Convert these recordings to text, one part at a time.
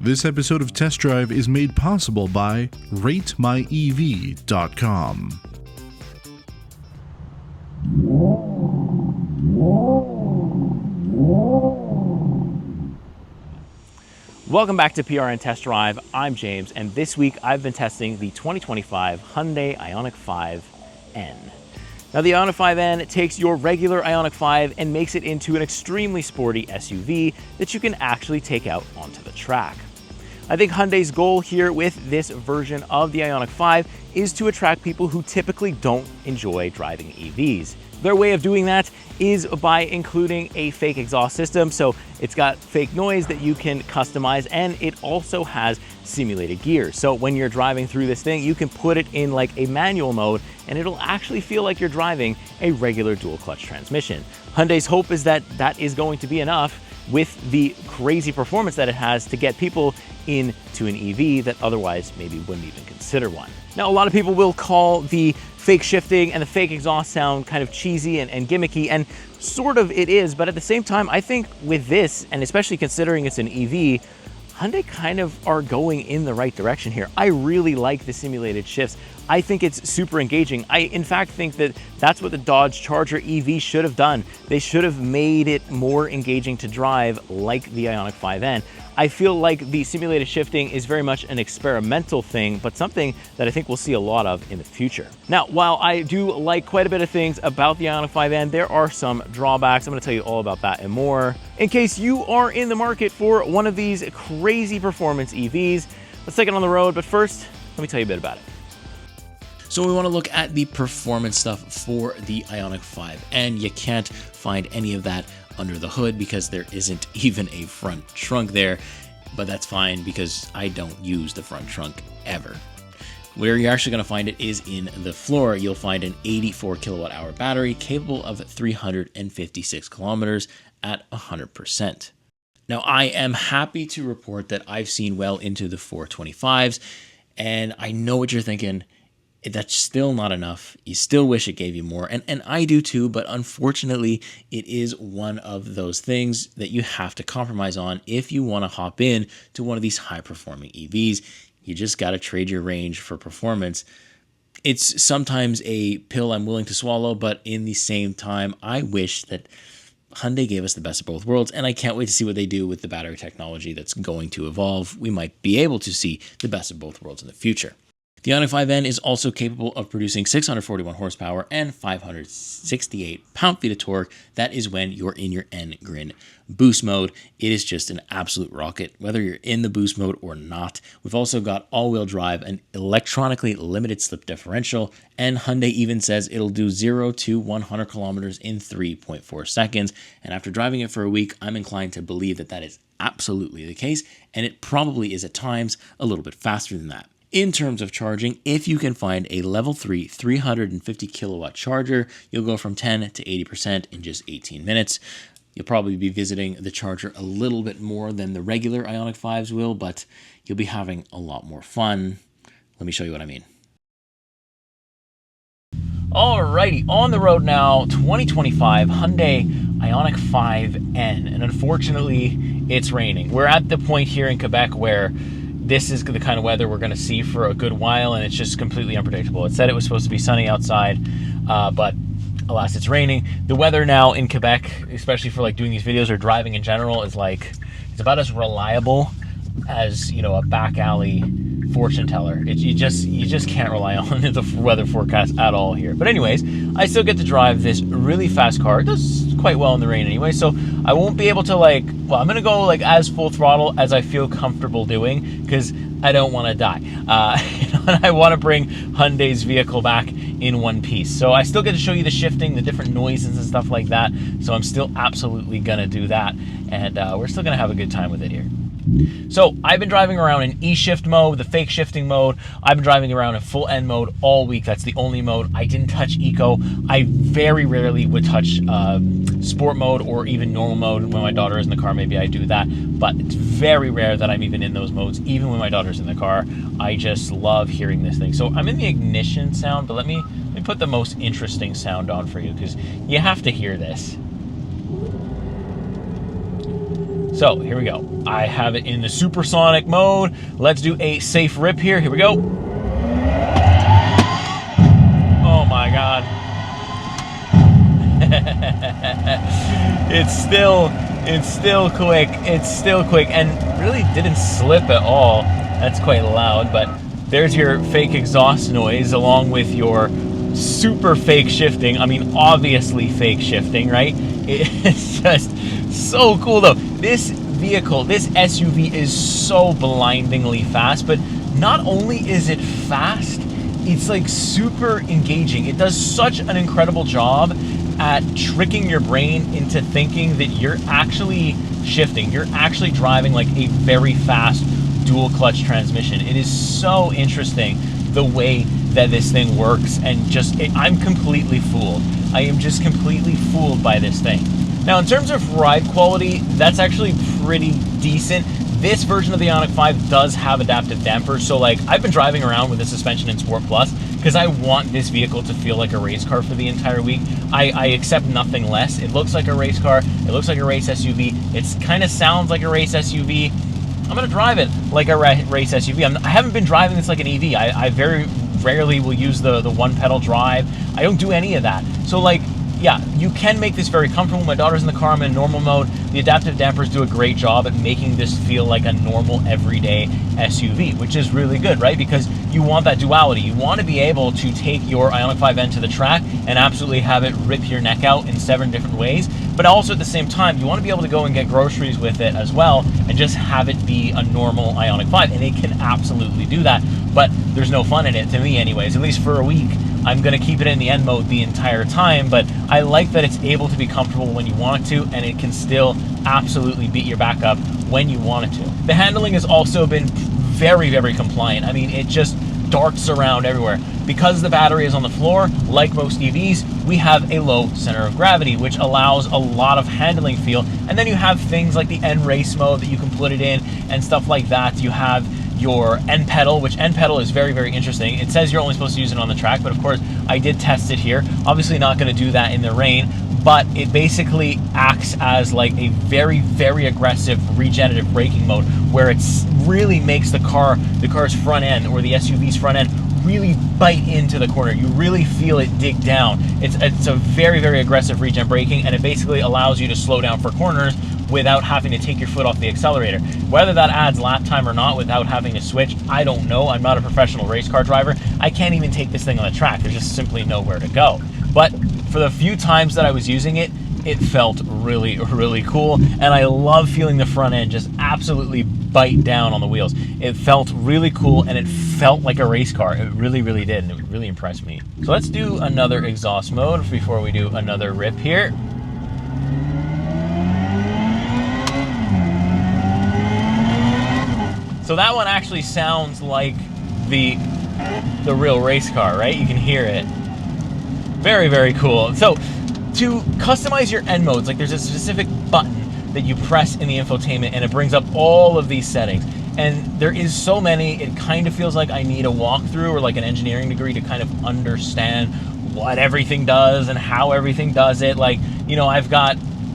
This episode of Test Drive is made possible by RateMyEV.com. Welcome back to PRN Test Drive. I'm James, and this week I've been testing the 2025 Hyundai IONIQ 5N. Now, the IONIQ 5N takes your regular IONIQ 5 and makes it into an extremely sporty SUV that you can actually take out onto the track. I think Hyundai's goal here with this version of the IONIQ 5 is to attract people who typically don't enjoy driving EVs. Their way of doing that is by including a fake exhaust system, so it's got fake noise that you can customize, and it also has simulated gears. So when you're driving through this thing, you can put it in like a manual mode, and it'll actually feel like you're driving a regular dual clutch transmission. Hyundai's hope is that that is going to be enough with the crazy performance that it has to get people into an EV that otherwise maybe wouldn't even consider one. Now, a lot of people will call the fake shifting and the fake exhaust sound kind of cheesy and gimmicky, and sort of it is, but at the same time, I think with this, and especially considering it's an EV, Hyundai kind of are going in the right direction here. I really like the simulated shifts. I think it's super engaging. I, in fact, think that that's what the Dodge Charger EV should have done. They should have made it more engaging to drive like the IONIQ 5N. I feel like the simulated shifting is very much an experimental thing, but something that I think we'll see a lot of in the future. Now, while I do like quite a bit of things about the IONIQ 5N, there are some drawbacks. I'm gonna tell you all about that and more. In case you are in the market for one of these crazy performance EVs, let's take it on the road, but first, let me tell you a bit about it. So we want to look at the performance stuff for the IONIQ 5, and you can't find any of that under the hood because there isn't even a front trunk there, but that's fine because I don't use the front trunk ever. Where you're actually going to find it is in the floor. You'll find an 84 kilowatt hour battery capable of 356 kilometers at 100%. Now, I am happy to report that I've seen well into the 425s, and I know what you're thinking. That's still not enough. You still wish it gave you more, and I do too, but unfortunately, it is one of those things that you have to compromise on if you want to hop in to one of these high-performing EVs. You just got to trade your range for performance. It's sometimes a pill I'm willing to swallow, but in the same time, I wish that Hyundai gave us the best of both worlds, and I can't wait to see what they do with the battery technology that's going to evolve. We might be able to see the best of both worlds in the future. The IONIQ 5N is also capable of producing 641 horsepower and 568 pound-feet of torque. That is when you're in your Grin Boost mode. It is just an absolute rocket, whether you're in the boost mode or not. We've also got all-wheel drive, an electronically limited slip differential, and Hyundai even says it'll do 0 to 100 kilometers in 3.4 seconds. And after driving it for a week, I'm inclined to believe that that is absolutely the case, and it probably is at times a little bit faster than that. In terms of charging, if you can find a level 3 350 kilowatt charger, you'll go from 10 to 80% in just 18 minutes. You'll probably be visiting the charger a little bit more than the regular IONIQ 5s will, but you'll be having a lot more fun. Let me show you what I mean. Alrighty, on the road now, 2025 Hyundai IONIQ 5N, and unfortunately, it's raining. We're at the point here in Quebec where this is the kind of weather we're going to see for a good while, and it's just completely unpredictable. It said it was supposed to be sunny outside, but alas, it's raining. The weather now in Quebec, especially for like doing these videos or driving in general, is like, it's about as reliable as, you know, a back alley fortune teller. You just can't rely on the weather forecast at all here. But anyways, I still get to drive this really fast car. It does quite well in the rain anyway, so I won't be able to I'm gonna go like as full throttle as I feel comfortable doing, because I don't want to die. And I want to bring Hyundai's vehicle back in one piece. So I still get to show you the shifting, the different noises and stuff like that. So I'm still absolutely gonna do that, and we're still gonna have a good time with it here. So I've been driving around in E-shift mode, the fake shifting mode. I've been driving around in full N mode all week. That's the only mode. I didn't touch Eco. I very rarely would touch sport mode or even normal mode. When my daughter is in the car, maybe I do that. But it's very rare that I'm even in those modes, even when my daughter's in the car. I just love hearing this thing. So I'm in the ignition sound, but let me put the most interesting sound on for you, because you have to hear this. So here we go. I have it in the supersonic mode. Let's do a safe rip here. Here we go. Oh my God. It's still quick. It's still quick and really didn't slip at all. That's quite loud, but there's your fake exhaust noise along with your super fake shifting. I mean, obviously fake shifting, right? It's just so cool though. This vehicle, this SUV is so blindingly fast, but not only is it fast, it's like super engaging. It does such an incredible job at tricking your brain into thinking that you're actually shifting. You're actually driving like a very fast dual clutch transmission. It is so interesting the way that this thing works, and I'm completely fooled. I am just completely fooled by this thing. Now, in terms of ride quality, that's actually pretty decent. This version of the IONIQ 5 does have adaptive dampers, so like I've been driving around with the suspension in Sport Plus because I want this vehicle to feel like a race car for the entire week. I accept nothing less. It looks like a race car, it looks like a race SUV, it kind of sounds like a race SUV. I'm gonna drive it like a race SUV. I haven't been driving this like an EV. I very rarely will use the one pedal drive. I don't do any of that. So like, yeah, you can make this very comfortable. My daughter's in the car, I'm in normal mode. The adaptive dampers do a great job at making this feel like a normal everyday SUV, which is really good, right? Because you want that duality. You want to be able to take your IONIQ 5N to the track and absolutely have it rip your neck out in 7 different ways. But also at the same time, you want to be able to go and get groceries with it as well and just have it be a normal IONIQ 5. And it can absolutely do that, but there's no fun in it, to me anyways, at least for a week. I'm going to keep it in the N mode the entire time, but I like that it's able to be comfortable when you want it to, and it can still absolutely beat your back up when you want it to. The handling has also been very, very compliant. I mean, it just darts around everywhere. Because the battery is on the floor, like most EVs, we have a low center of gravity, which allows a lot of handling feel. And then you have things like the N race mode that you can put it in and stuff like that. You have your N pedal, which N pedal is very, very interesting. It says you're only supposed to use it on the track, but of course I did test it here. Obviously not going to do that in the rain, but it basically acts as like a very, very aggressive regenerative braking mode where it really makes the car's front end, or the SUV's front end, really bite into the corner. You really feel it dig down. It's a very, very aggressive regen braking, and it basically allows you to slow down for corners without having to take your foot off the accelerator. Whether that adds lap time or not without having to switch, I don't know. I'm not a professional race car driver. I can't even take this thing on the track. There's just simply nowhere to go. But for the few times that I was using it, it felt really, really cool. And I love feeling the front end just absolutely bite down on the wheels. It felt really cool, and it felt like a race car. It really, really did, and it really impressed me. So let's do another exhaust mode before we do another rip here. So that one actually sounds like the real race car, right? You can hear it. Very, very cool. So to customize your N modes, like there's a specific button that you press in the infotainment, and it brings up all of these settings. And there is so many, it kind of feels like I need a walkthrough or like an engineering degree to kind of understand what everything does and how everything does it. Like, you know,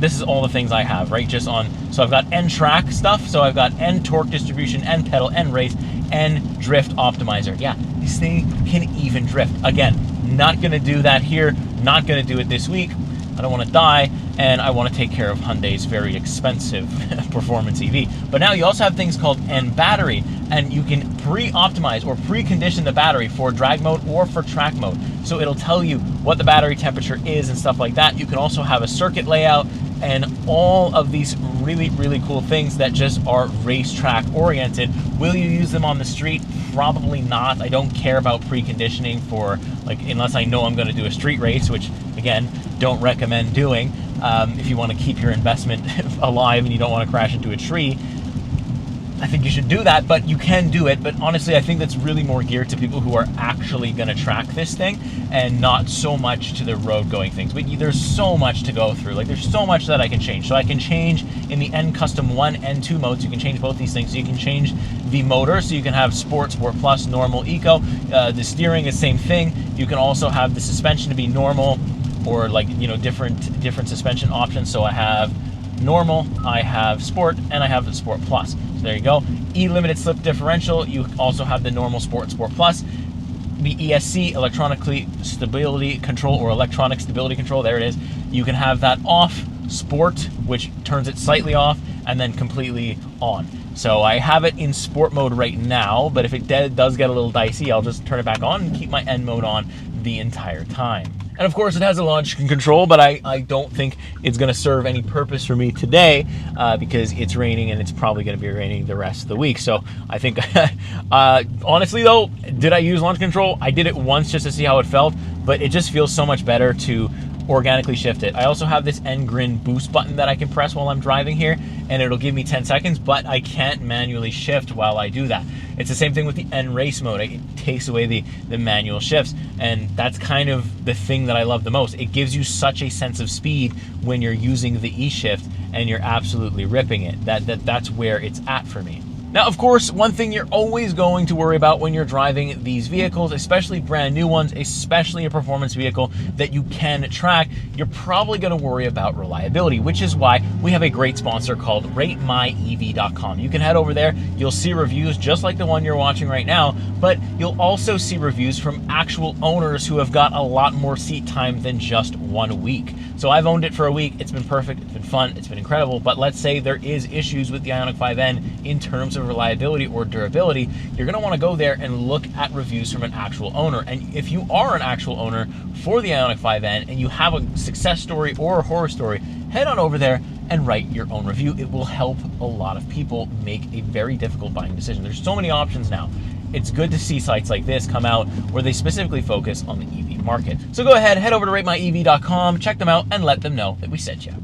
this is all the things I have, right? So I've got N track stuff, so I've got N torque distribution, N pedal, N race, N drift optimizer. Yeah, this thing can even drift. Again, not gonna do that here, not gonna do it this week. I don't want to die, and I want to take care of Hyundai's very expensive performance EV. But now you also have things called N battery, and you can pre-optimize or precondition the battery for drag mode or for track mode. So it'll tell you what the battery temperature is and stuff like that. You can also have a circuit layout and all of these really, really cool things that just are racetrack oriented. Will you use them on the street? Probably not. I don't care about preconditioning for, like, unless I know I'm going to do a street race, which again, don't recommend doing. If you want to keep your investment alive and you don't want to crash into a tree, I think you should do that, but you can do it. But honestly, I think that's really more geared to people who are actually going to track this thing and not so much to the road going things. But there's so much to go through. Like, there's so much that I can change. So I can change in the N Custom 1 and 2 modes. You can change both these things. So you can change the motor, so you can have Sport, Sport Plus, Normal, Eco. The steering is same thing. You can also have the suspension to be normal, or like, you know, different suspension options. So I have normal, I have sport, and I have the sport plus. So there you go. E-limited slip differential, you also have the normal sport and sport plus. The ESC, electronically stability control, or electronic stability control, there it is. You can have that off, sport, which turns it slightly off, and then completely on. So I have it in sport mode right now, but if it does get a little dicey, I'll just turn it back on and keep my N mode on the entire time. And of course it has a launch control, but I don't think it's gonna serve any purpose for me today because it's raining and it's probably gonna be raining the rest of the week. So I think, honestly though, did I use launch control? I did it once just to see how it felt, but it just feels so much better to organically shift it. I also have this Grin Boost button that I can press while I'm driving here, and it'll give me 10 seconds, but I can't manually shift while I do that. It's the same thing with the N race mode. It takes away the manual shifts, and that's kind of the thing that I love the most. It gives you such a sense of speed when you're using the E shift, and you're absolutely ripping it. That's where it's at for me. Now, of course, one thing you're always going to worry about when you're driving these vehicles, especially brand new ones, especially a performance vehicle that you can track, you're probably going to worry about reliability, which is why we have a great sponsor called RateMyEV.com. You can head over there, you'll see reviews just like the one you're watching right now, but you'll also see reviews from actual owners who have got a lot more seat time than just 1 week. So I've owned it for a week, it's been perfect, it's been fun, it's been incredible, but let's say there is issues with the IONIQ 5N in terms of reliability or durability, you're going to want to go there and look at reviews from an actual owner. And if you are an actual owner for the IONIQ 5N and you have a success story or a horror story, head on over there and write your own review. It will help a lot of people make a very difficult buying decision. There's so many options now. It's good to see sites like this come out where they specifically focus on the EV market. So go ahead, head over to RateMyEV.com, check them out, and let them know that we sent you.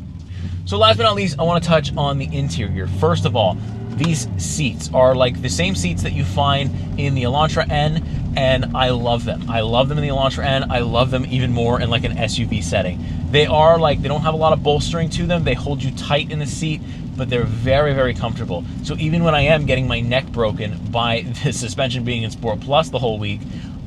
So last but not least, I want to touch on the interior. First of all, these seats are like the same seats that you find in the Elantra N, and I love them. I love them in the Elantra N. I love them even more in like an SUV setting. They are like, they don't have a lot of bolstering to them. They hold you tight in the seat, but they're very, very comfortable. So even when I am getting my neck broken by the suspension being in Sport Plus the whole week,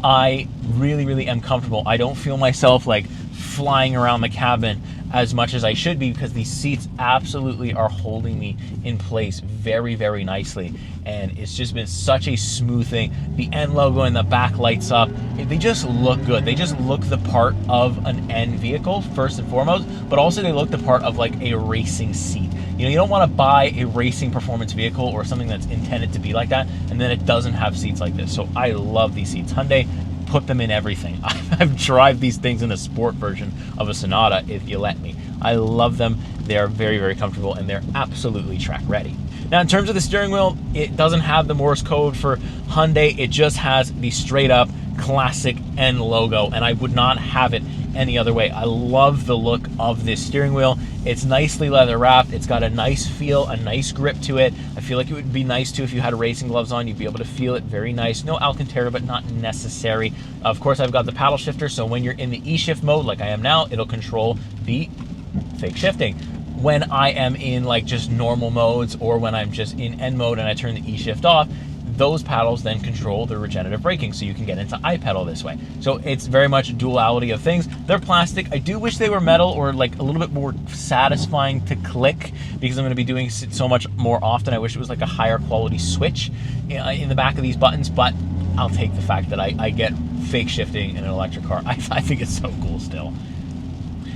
I really, really am comfortable. I don't feel myself like flying around the cabin as much as I should be because these seats absolutely are holding me in place very, very nicely. And it's just been such a smooth thing. The N logo in the back lights up. They just look good. They just look the part of an N vehicle, first and foremost, but also they look the part of like a racing seat. You know, you don't want to buy a racing performance vehicle or something that's intended to be like that, and then it doesn't have seats like this. So I love these seats. Hyundai put them in everything. I've drive these things in a sport version of a Sonata if you let me. I love them. They are very, very comfortable, and they're absolutely track ready. Now, in terms of the steering wheel, it doesn't have the Morse code for Hyundai. It just has the straight up classic N logo, and I would not have it any other way. I love the look of this steering wheel. It's nicely leather wrapped. It's got a nice feel, a nice grip to it. I feel like it would be nice too if you had racing gloves on. You'd be able to feel it very nice. No Alcantara, but not necessary. Of course, I've got the paddle shifter, so when you're in the E-shift mode like I am now, it'll control the fake shifting. When I am in like just normal modes, or when I'm just in N mode and I turn the E-shift off, those paddles then control the regenerative braking, so you can get into I-pedal this way. So it's very much a duality of things. They're plastic. I do wish they were metal or like a little bit more satisfying to click, because I'm going to be doing it so much more often. I wish it was like a higher quality switch in the back of these buttons, but I'll take the fact that I get fake shifting in an electric car. I think it's so cool still.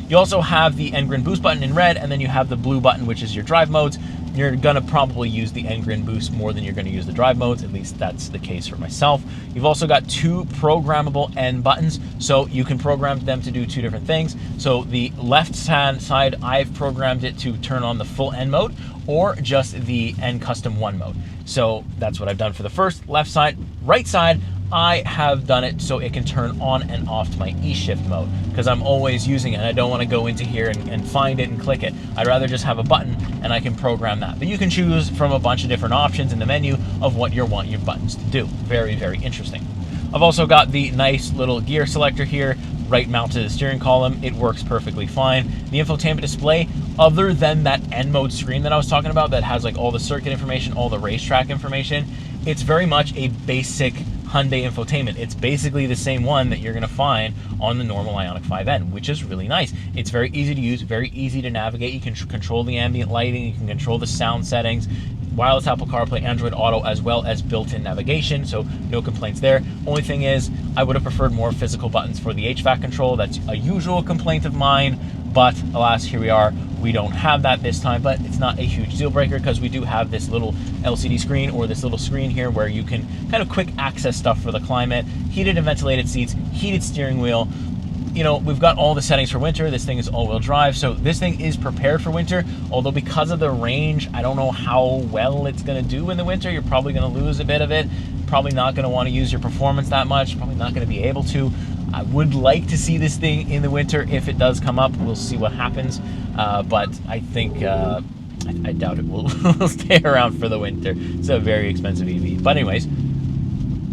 You also have the Grin Boost button in red, and then you have the blue button, which is your drive modes. You're gonna probably use the Grin Boost more than you're gonna use the drive modes. At least that's the case for myself. You've also got two programmable N buttons, so you can program them to do two different things. So the left hand side, I've programmed it to turn on the full N mode, or just the N Custom 1 mode. So that's what I've done for the first left side. Right side, I have done it so it can turn on and off to my E-shift mode, because I'm always using it and I don't want to go into here and find it and click it. I'd rather just have a button and I can program that. But you can choose from a bunch of different options in the menu of what you want your buttons to do. Very, very interesting. I've also got the nice little gear selector here, right mounted to the steering column. It works perfectly fine. The infotainment display, other than that N mode screen that I was talking about that has like all the circuit information, all the racetrack information, it's very much a basic Hyundai infotainment. It's basically the same one that you're going to find on the normal IONIQ 5N, which is really nice. It's very easy to use, very easy to navigate. You can control the ambient lighting, you can control the sound settings, wireless Apple CarPlay, Android Auto, as well as built-in navigation, so no complaints there. Only thing is, I would have preferred more physical buttons for the HVAC control. That's a usual complaint of mine, but alas, here we are. We don't have that this time, but it's not a huge deal breaker because we do have this little LCD screen, or this little screen here where you can kind of quick access stuff for the climate, heated and ventilated seats, heated steering wheel. You know, we've got all the settings for winter. This thing is all-wheel drive, so this thing is prepared for winter, although because of the range, I don't know how well it's gonna do in the winter. You're probably gonna lose a bit of it, probably not gonna wanna use your performance that much, probably not gonna be able to. I would like to see this thing in the winter if it does come up. We'll see what happens, but I think, I doubt it will stay around for the winter. It's a very expensive EV. But anyways,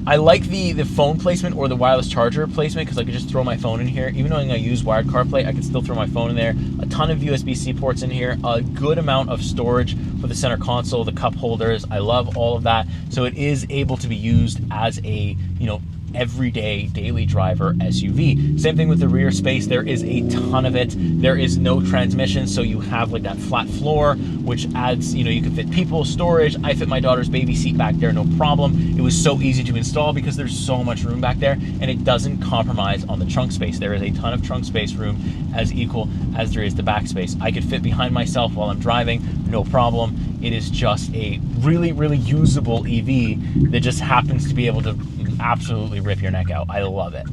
I like the phone placement or the wireless charger placement because I could just throw my phone in here. Even though I use wired CarPlay, I can still throw my phone in there. A ton of USB-C ports in here, a good amount of storage for the center console, the cup holders. I love all of that. So it is able to be used as a, you know, everyday daily driver SUV. Same thing with the rear space. There is a ton of it. There is no transmission, so you have like that flat floor, which adds, you know, you can fit people, storage. I fit my daughter's baby seat back there, no problem. It was so easy to install because there's so much room back there, and it doesn't compromise on the trunk space. There is a ton of trunk space room, as equal as there is the back space. I could fit behind myself while I'm driving, no problem. It is just a really, really usable EV that just happens to be able to absolutely rip your neck out. I love it.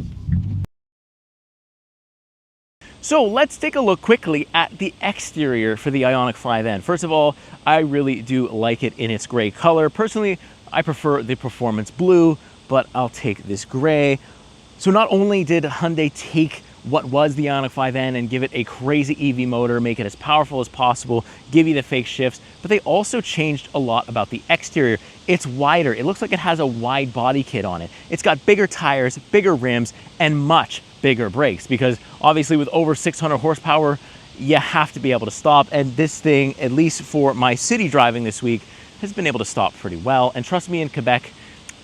So let's take a look quickly at the exterior for the IONIQ 5N. First of all, I really do like it in its gray color. Personally, I prefer the performance blue, but I'll take this gray. So not only did Hyundai take what was the IONIQ 5N and give it a crazy EV motor, make it as powerful as possible, give you the fake shifts, but they also changed a lot about the exterior. It's wider. It looks like it has a wide body kit on it. It's got bigger tires, bigger rims, and much bigger brakes, because obviously with over 600 horsepower, you have to be able to stop. And this thing, at least for my city driving this week, has been able to stop pretty well. And trust me, in Quebec,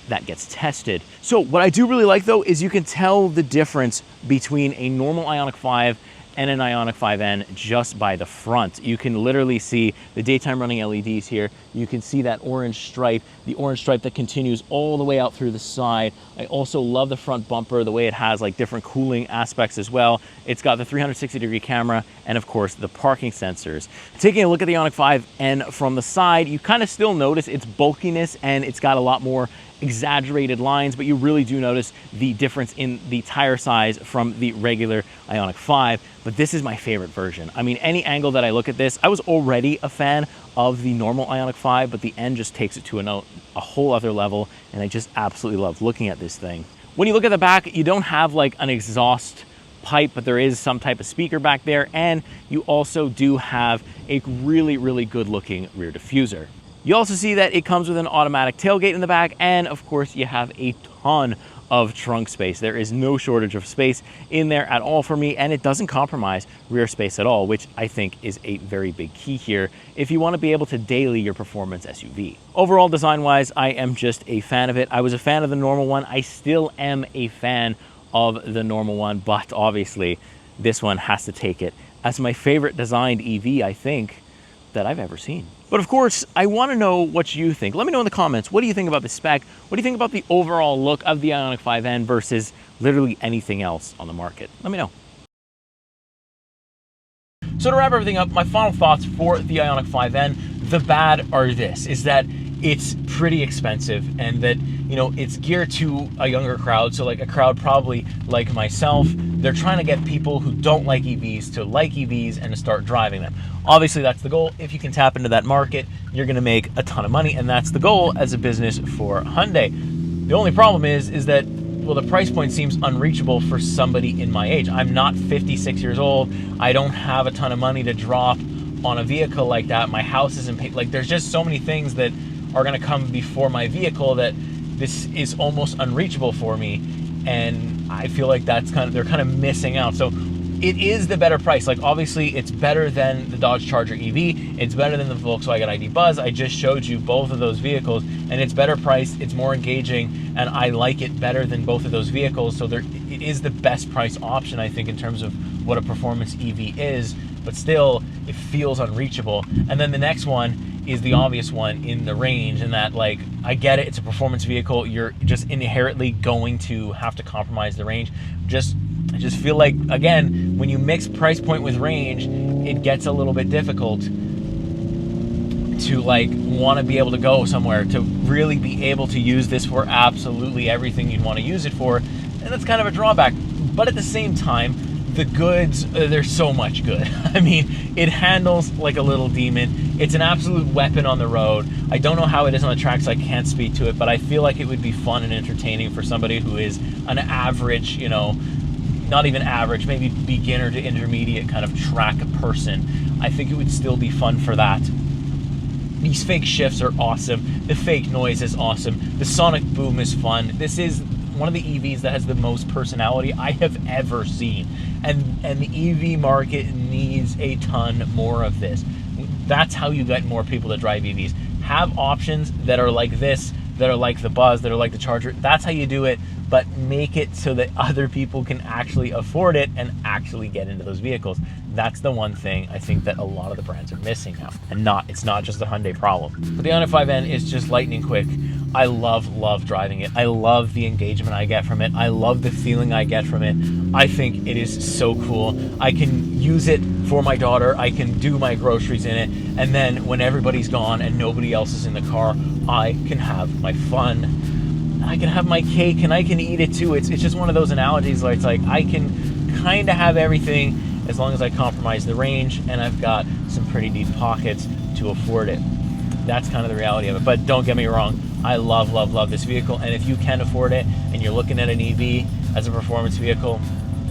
that gets tested. So what I do really like though is you can tell the difference between a normal IONIQ 5 and an IONIQ 5N just by the front. You can literally see the daytime running LEDs here. You can see that orange stripe, the orange stripe that continues all the way out through the side. I also love the front bumper, the way it has like different cooling aspects as well. It's got the 360-degree camera and of course the parking sensors. Taking a look at the IONIQ 5N from the side, you kind of still notice its bulkiness and it's got a lot more exaggerated lines, but you really do notice the difference in the tire size from the regular IONIQ 5. But this is my favorite version. I mean, any angle that I look at this, I was already a fan of the normal IONIQ 5, but the N just takes it to a whole other level, and I just absolutely love looking at this thing. When you look at the back, you don't have like an exhaust pipe, but there is some type of speaker back there, and you also do have a really, really good looking rear diffuser. You also see that it comes with an automatic tailgate in the back, and of course you have a ton of trunk space. There is no shortage of space in there at all for me, and it doesn't compromise rear space at all, which I think is a very big key here if you want to be able to daily your performance SUV. Overall, design-wise, I am just a fan of it. I was a fan of the normal one. I still am a fan of the normal one, but obviously this one has to take it as my favorite designed EV, I think, that I've ever seen. But of course, I want to know what you think. Let me know in the comments. What do you think about the spec? What do you think about the overall look of the IONIQ 5N versus literally anything else on the market? Let me know. So to wrap everything up, my final thoughts for the IONIQ 5N, the bad are this, is that it's pretty expensive and that, you know, it's geared to a younger crowd. So like a crowd probably like myself, they're trying to get people who don't like EVs to like EVs and to start driving them. Obviously that's the goal. If you can tap into that market, you're gonna make a ton of money, and that's the goal as a business for Hyundai. The only problem is that, well, the price point seems unreachable for somebody in my age. I'm not 56 years old. I don't have a ton of money to drop on a vehicle like that. My house isn't paid. Like, there's just so many things that are gonna come before my vehicle that this is almost unreachable for me. And I feel like they're kind of missing out. So it is the better price. Like, obviously, it's better than the Dodge Charger EV. It's better than the Volkswagen ID Buzz. I just showed you both of those vehicles, and it's better priced, it's more engaging, and I like it better than both of those vehicles. So it is the best price option, I think, in terms of what a performance EV is, but still, it feels unreachable. And then the next one is the obvious one in the range, and that, like, I get it, it's a performance vehicle. You're just inherently going to have to compromise the range. I just feel like, again, when you mix price point with range, it gets a little bit difficult to, like, want to be able to go somewhere, to really be able to use this for absolutely everything you'd want to use it for. And that's kind of a drawback. But at the same time, the goods, there's so much good. I mean, it handles like a little demon. It's an absolute weapon on the road. I don't know how it is on the tracks, so I can't speak to it, but I feel like it would be fun and entertaining for somebody who is an average, you know, not even average, maybe beginner to intermediate kind of track person. I think it would still be fun for that. These fake shifts are awesome. The fake noise is awesome. The sonic boom is fun. This is one of the EVs that has the most personality I have ever seen. And the EV market needs a ton more of this. That's how you get more people to drive EVs. Have options that are like this, that are like the Buzz, that are like the Charger. That's how you do it, but make it so that other people can actually afford it and actually get into those vehicles. That's the one thing I think that a lot of the brands are missing now. And it's not just a Hyundai problem. But the IONIQ 5N is just lightning quick. I love driving it. I love the engagement I get from it. I love the feeling I get from it. I think it is so cool. I can use it for my daughter. I can do my groceries in it. And then when everybody's gone and nobody else is in the car, I can have my fun. I can have my cake and I can eat it too. It's just one of those analogies where it's like I can kind of have everything as long as I compromise the range and I've got some pretty deep pockets to afford it. That's kind of the reality of it. But don't get me wrong, I love this vehicle, and if you can afford it and you're looking at an EV as a performance vehicle,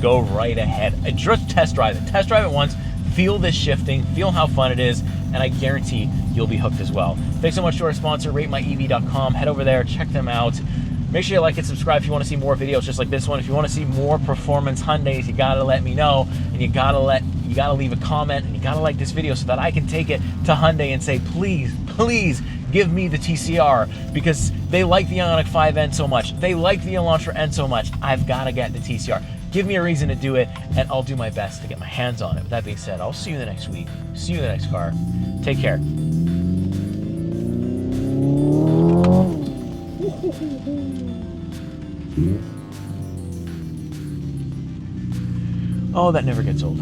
go right ahead. Just test drive it. Test drive it once, feel this shifting, feel how fun it is, and I guarantee you'll be hooked as well. Thanks so much to our sponsor, RateMyEV.com. Head over there, check them out. Make sure you like and subscribe if you want to see more videos just like this one. If you want to see more performance Hyundais, you gotta let me know, and you gotta leave a comment, and you gotta like this video so that I can take it to Hyundai and say, please give me the TCR, because they like the IONIQ 5N so much. They like the Elantra N so much. I've gotta get the TCR. Give me a reason to do it, and I'll do my best to get my hands on it. With that being said, I'll see you the next week. See you in the next car. Take care. Oh, that never gets old.